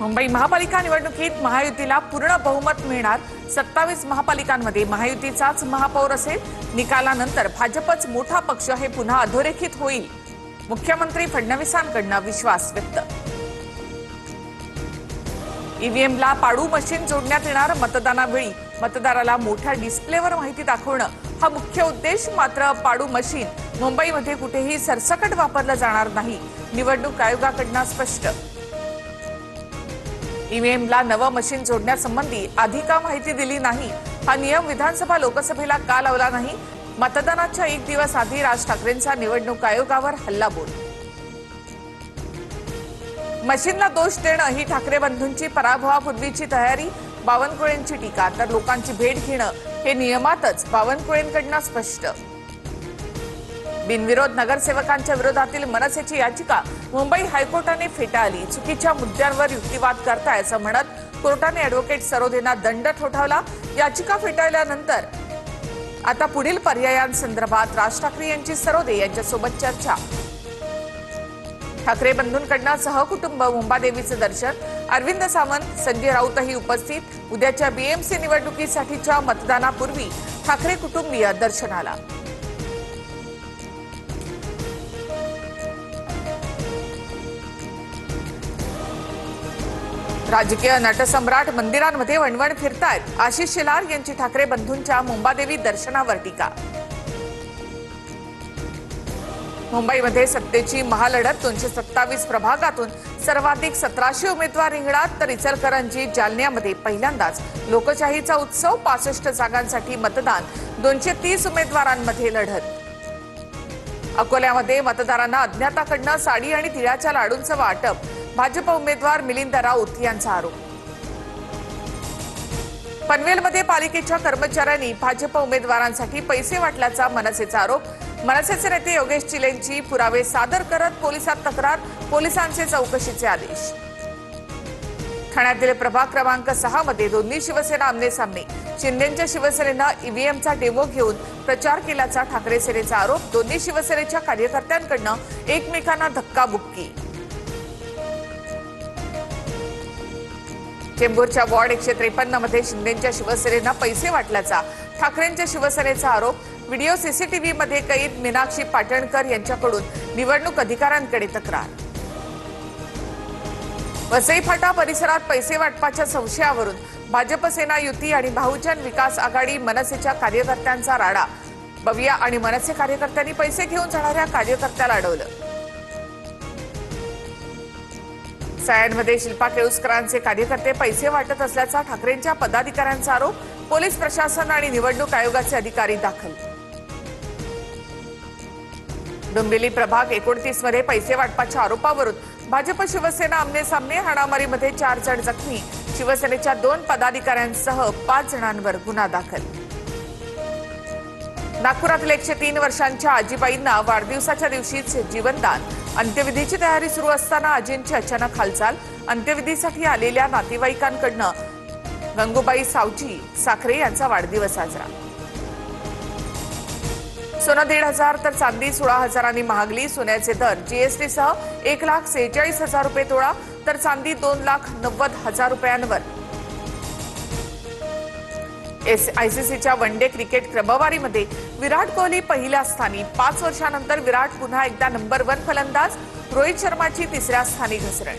मुंबई महापालिका निवडणुकीत महायुतीला पूर्ण बहुमत मिळणार। 27 महापालिकांमध्ये महायुतीचाच महापौर असेल। निकालानंतर भाजपच मोठा पक्ष हे पुन्हा अधोरेखित होईल। मुख्यमंत्री फडणवीसांकडून विश्वास व्यक्त। ईव्हीएमला पाडू मशीन जोडण्यात येणार। मतदानावेळी मतदाराला मोठ्या डिस्प्लेवर माहिती दाखवणं हा मुख्य उद्देश। मात्र पाडू मशीन मुंबईमध्ये कुठेही सरसकट वापरलं जाणार नाही। निवडणूक आयोगाकडून स्पष्ट। ईव्हीएमला नवं मशीन जोडण्यासंबंधी आधी का माहिती दिली नाही, हा नियम विधानसभा लोकसभेला का लावला नाही। मतदानाच्या एक दिवस आधी राज ठाकरेंचा निवडणूक आयोगावर हल्लाबोल। मशीनला दोष देणं ही ठाकरे बंधूंची पराभवापूर्वीची तयारी। बावनकुळेंची टीका। तर लोकांची भेट घेणं हे नियमातच। बावनकुळेंकडून स्पष्ट। बिनविरोध नगरसेवकांच्या विरोधातील मनसेची याचिका मुंबई हायकोर्टाने फेटाळली। चुकीच्या मुद्द्यांवर युक्तिवाद करताय असं म्हणत कोर्टाने ॲडव्होकेट सरोदेंना दंड ठोठावला। याचिका फेटाळल्यानंतर आता पुढील पर्यायांसंदर्भात राज ठाकरे यांची सरोदे यांच्यासोबत चर्चा। ठाकरे बंधूंकडून सहकुटुंब मुंबादेवीचं दर्शन। अरविंद सावंत, संजय राऊतही उपस्थित। उद्याच्या बीएमसी निवडणुकीसाठीच्या मतदानापूर्वी ठाकरे कुटुंबीय दर्शनाला। राजकीय नटसम्राट मंदिरांमध्ये वणवण फिरतायत। आशिष शेलार यांची ठाकरे बंधूंच्या मुंबादेवी दर्शनावर टीका। मुंबईमध्ये सत्तेची महालढत। 227 प्रभागातून सर्वाधिक 1700 उमेदवार रिंगणात। तर इचलकरंजी जालन्यामध्ये पहिल्यांदाच लोकशाहीचा उत्सव। 65 जागांसाठी मतदान। 230 उमेदवारांमध्ये लढत। अकोल्यामध्ये मतदारांना अज्ञाताकडून साडी आणि तिळाच्या लाडूंचं वाटप। भाजप उमेदवार मिलिंद राऊत यांचा आरोप। पनवेलमध्ये पालिकेच्या कर्मचाऱ्यांनी भाजप उमेदवारांसाठी पैसे वाटल्याचा मनसेचा आरोप। मनसेचे नेते योगेश चिलेंची पुरावे सादर करत पोलिसात तक्रार। पोलिसांचे चौकशीचे आदेश। ठाण्यातील प्रभाग क्रमांक 6 मध्ये दोन्ही शिवसेना आमनेसामने। शिंदेंच्या शिवसेनेनं ईव्हीएमचा डेमो घेऊन प्रचार केल्याचा ठाकरे सेनेचा आरोप। दोन्ही शिवसेनेच्या कार्यकर्त्यांकडून एकमेकांना धक्काबुक्की। चेंबूरच्या वॉर्ड 153 मध्ये शिंदेंच्या शिवसेनेनं पैसे वाटल्याचा ठाकरेंच्या शिवसेनेचा आरोप। व्हिडिओ सीसीटीव्ही मध्ये कैद। मीनाक्षी पाटणकर यांच्याकडून निवडणूक अधिकाऱ्यांकडे तक्रार। वसई फाटा परिसरात पैसे वाटपाच्या संशयावरून भाजप सेना युती आणि बहुजन विकास आघाडी मनसेच्या कार्यकर्त्यांचा राडा। बविया आणि मनसे कार्यकर्त्यांनी पैसे घेऊन जाणाऱ्या कार्यकर्त्याला अडवलं। सायनमध्ये शिल्पा केळुसकरांचे कार्यकर्ते पैसे वाटत असल्याचा ठाकरेंच्या पदाधिकाऱ्यांचा आरोप। पोलीस प्रशासन आणि निवडणूक आयोगाचे अधिकारी दाखल। डोंबिवली प्रभाग 29 मध्ये पैसे वाटपाच्या आरोपावरून भाजप शिवसेना आमनेसामने। हाणामारीमध्ये 4 जण जखमी। शिवसेनेच्या 2 पदाधिकाऱ्यांसह 5 जणांवर गुन्हा दाखल। नागपुरातील 103 वर्षांच्या आजीबाईंना वाढदिवसाच्या दिवशीच जीवनदान। अंत्यविधीची तयारी सुरू असताना आजींची अचानक हालचाल। अंत्यविधीसाठी आलेल्या नातेवाईकांकडून गंगूबाई सावजी साखरे यांचा वाढदिवस साजरा। सोनं 1,500 तर चांदी 16,000 महागली। सोन्याचे दर जीएसटीसह 1,46,000 रुपये तोळा। तर चांदी 2,90,000 रुपयांवर। आयसीसीच्या one day cricket क्रमवारीमध्ये Virat Kohli पहिल्या स्थानी। 5 वर्षांनंतर विराट पुन्हा एकदा नंबर 1 फलंदाज। रोहित शर्माची 3ऱ्या स्थानी घसरण।